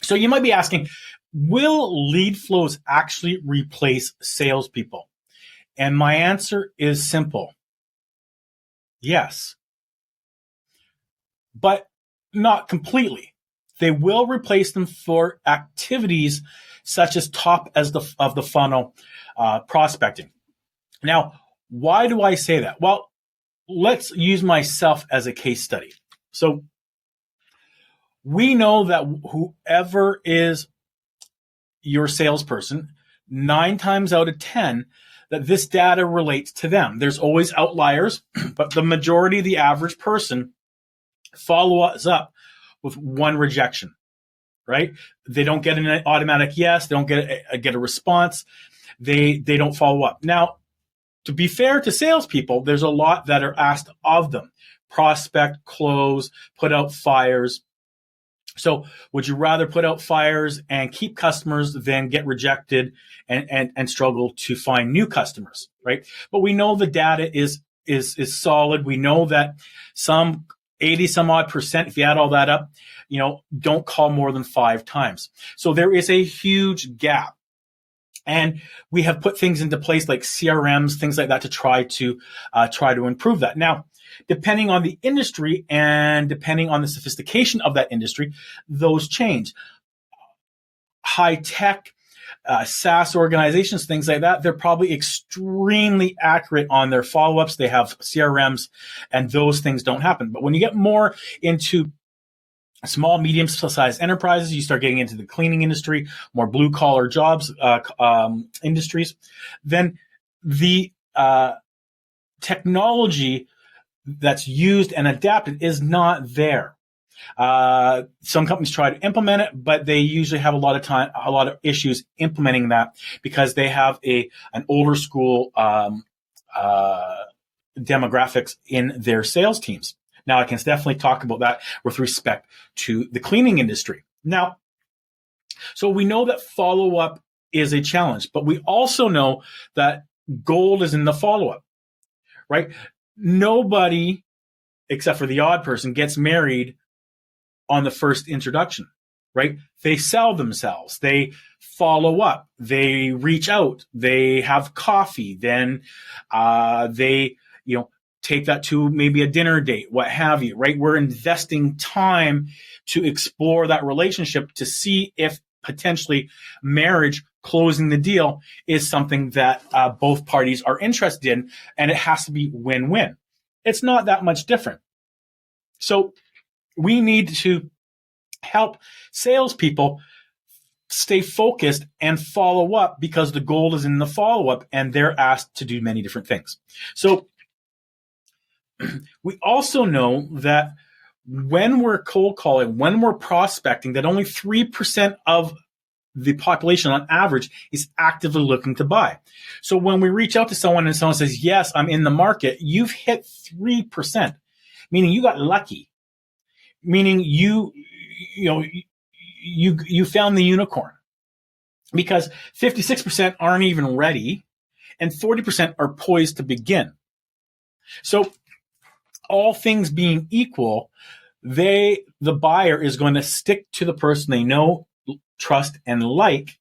So you might be asking, will lead flows actually replace salespeople? And my answer is simple. Yes. But not completely. They will replace them for activities such as top of the funnel prospecting. Now, why do I say that? Well, let's use myself as a case study. So we know that whoever is your salesperson, 9 times out of 10, that this data relates to them. There's always outliers, but the majority, the average person, follow us up with one rejection, right? They don't get an automatic yes. They don't get a response. They don't follow up. Now, to be fair to salespeople, there's a lot that are asked of them. Prospect, close, put out fires. So would you rather put out fires and keep customers than get rejected and struggle to find new customers, right? But we know the data is solid. We know that some 80 some odd %, if you add all that up, don't call more than 5 times. So there is a huge gap. And we have put things into place like CRMs, things like that to try to improve that. Now, depending on the industry and depending on the sophistication of that industry, those change. High tech, SaaS organizations, things like that, they're probably extremely accurate on their follow-ups. They have CRMs, and those things don't happen. But when you get more into small, medium-sized enterprises, you start getting into the cleaning industry, more blue-collar jobs, industries, then the technology that's used and adapted is not there. Some companies try to implement it, but they usually have a lot of issues implementing that because they have an older school demographics in their sales teams. Now, I can definitely talk about that with respect to the cleaning industry. Now, so we know that follow-up is a challenge, but we also know that gold is in the follow-up, right? Nobody, except for the odd person, gets married on the first introduction, right? They sell themselves. They follow up. They reach out. They have coffee. Then they, take that to maybe a dinner date, what have you, right? We're investing time to explore that relationship to see if potentially marriage, closing the deal, is something that both parties are interested in, and it has to be win-win. It's not that much different. So we need to help salespeople stay focused and follow up because the gold is in the follow-up, and they're asked to do many different things. So we also know that when we're cold calling, when we're prospecting, that only 3% of the population on average is actively looking to buy. So when we reach out to someone and someone says, yes, I'm in the market, you've hit 3%, meaning you got lucky, meaning you found the unicorn, because 56% aren't even ready and 40% are poised to begin. So all things being equal, the buyer is going to stick to the person they know, trust, and like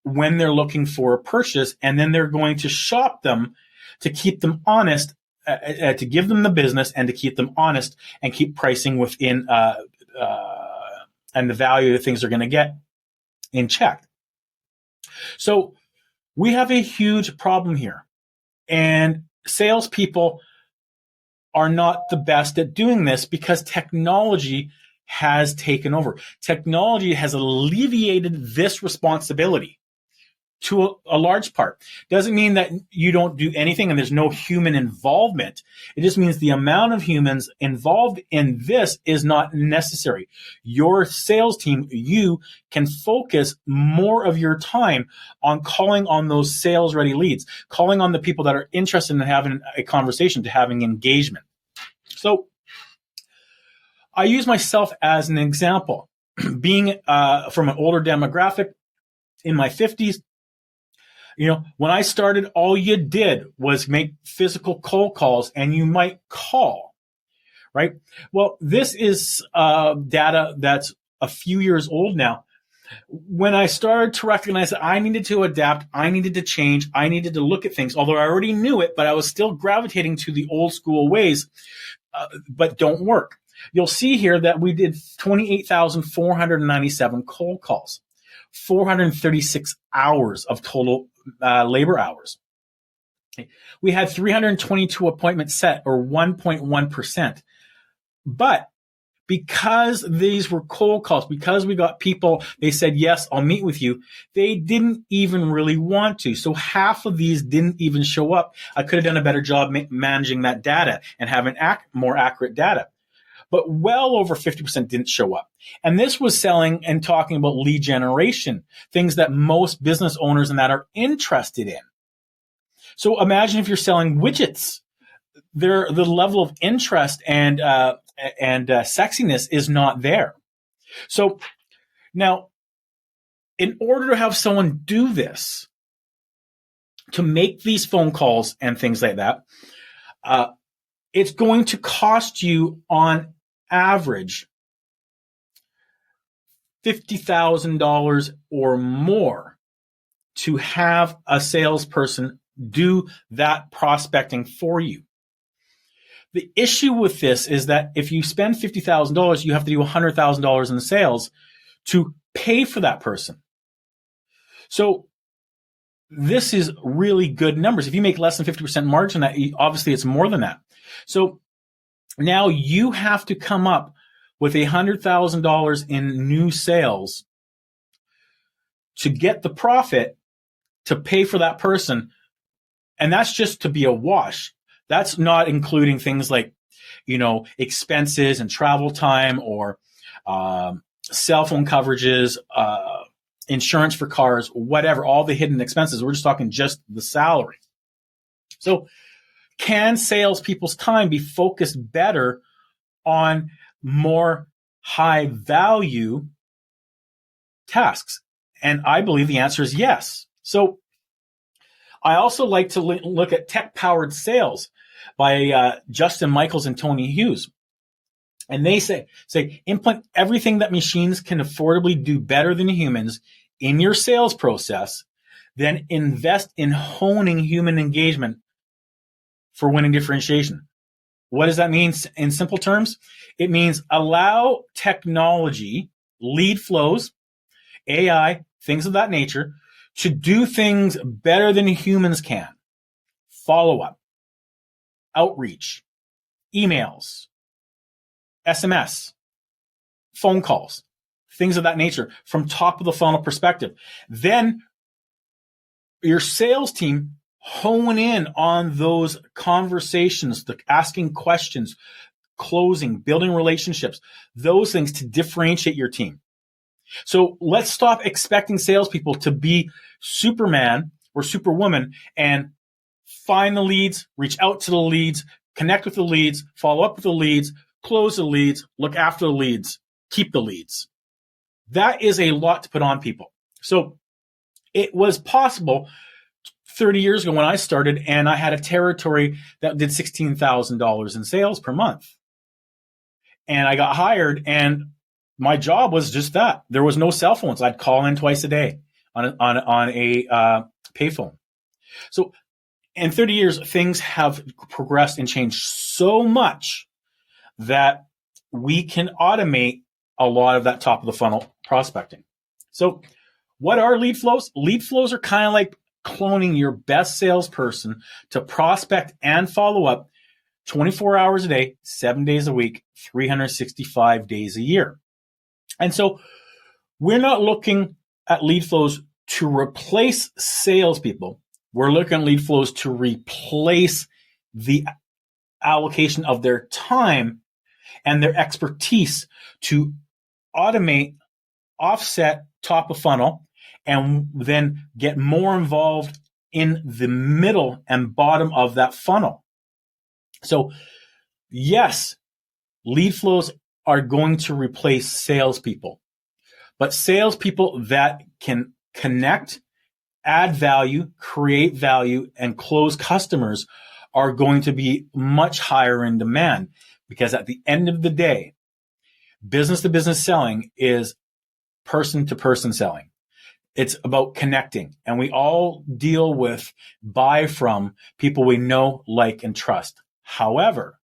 when they're looking for a purchase, and then they're going to shop them to keep them honest, to give them the business and to keep them honest and keep pricing within and the value of the things they're going to get in check. So we have a huge problem here, and salespeople are not the best at doing this because technology has taken over. Technology has alleviated this responsibility to a large part. Doesn't mean that you don't do anything and there's no human involvement. It just means the amount of humans involved in this is not necessary. Your sales team, you can focus more of your time on calling on those sales ready leads, calling on the people that are interested in having a conversation, to having engagement. So I use myself as an example. Being from an older demographic in my 50s, when I started, all you did was make physical cold calls, and you might call, right? Well, this is data that's a few years old now. When I started to recognize that I needed to adapt, I needed to change, I needed to look at things, although I already knew it, but I was still gravitating to the old school ways, but don't work. You'll see here that we did 28,497 cold calls, 436 hours of total labor hours. We had 322 appointments set, or 1.1%. But because these were cold calls, because we got people, they said, yes, I'll meet with you, they didn't even really want to. So half of these didn't even show up. I could have done a better job managing that data and having more accurate data. But well over 50% didn't show up. And this was selling and talking about lead generation, things that most business owners and that are interested in. So imagine if you're selling widgets. The level of interest and sexiness is not there. So now, in order to have someone do this, to make these phone calls and things like that, it's going to cost you on average $50,000 or more to have a salesperson do that prospecting for you. The issue with this is that if you spend $50,000, you have to do $100,000 in sales to pay for that person. So this is really good numbers. If you make less than 50% margin, that obviously it's more than that. So now you have to come up with $100,000 in new sales to get the profit to pay for that person. And that's just to be a wash. That's not including things like, expenses and travel time or cell phone coverages, insurance for cars, whatever, all the hidden expenses. We're just talking just the salary. So can salespeople's time be focused better on more high value tasks? And I believe the answer is yes. So I also like to look at Tech-Powered Sales by Justin Michaels and Tony Hughes. And they say implement everything that machines can affordably do better than humans in your sales process, then invest in honing human engagement for winning differentiation. What does that mean in simple terms? It means allow technology, lead flows, AI, things of that nature, to do things better than humans can. Follow-up, outreach, emails, SMS, phone calls, things of that nature from top of the funnel perspective. Then your sales team hone in on those conversations, the asking questions, closing, building relationships, those things to differentiate your team. So let's stop expecting salespeople to be Superman or Superwoman and find the leads, reach out to the leads, connect with the leads, follow up with the leads, close the leads, look after the leads, keep the leads. That is a lot to put on people. So it was possible 30 years ago when I started, and I had a territory that did $16,000 in sales per month. And I got hired, and my job was just that. There was no cell phones. I'd call in twice a day on a payphone. So in 30 years, things have progressed and changed so much that we can automate a lot of that top of the funnel prospecting. So what are lead flows? Lead flows are kind of like cloning your best salesperson to prospect and follow up 24 hours a day, 7 days a week, 365 days a year. And so we're not looking at lead flows to replace salespeople. We're looking at lead flows to replace the allocation of their time and their expertise to automate, offset top of funnel, and then get more involved in the middle and bottom of that funnel. So yes, lead flows are going to replace salespeople, but salespeople that can connect, add value, create value, and close customers are going to be much higher in demand, because at the end of the day, Business to business selling is person to person selling. It's about connecting, and we all deal with, buy from people we know, like, and trust. However,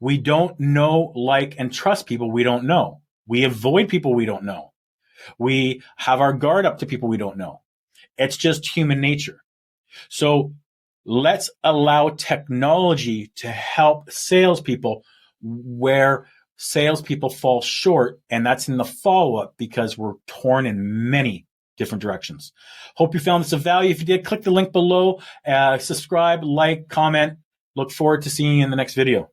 we don't know, like, and trust people we don't know. We avoid people we don't know. We have our guard up to people we don't know. It's just human nature. So let's allow technology to help salespeople where salespeople fall short, and that's in the follow-up because we're torn in many different directions. Hope you found this of value. If you did, click the link below, subscribe, like, comment. Look forward to seeing you in the next video.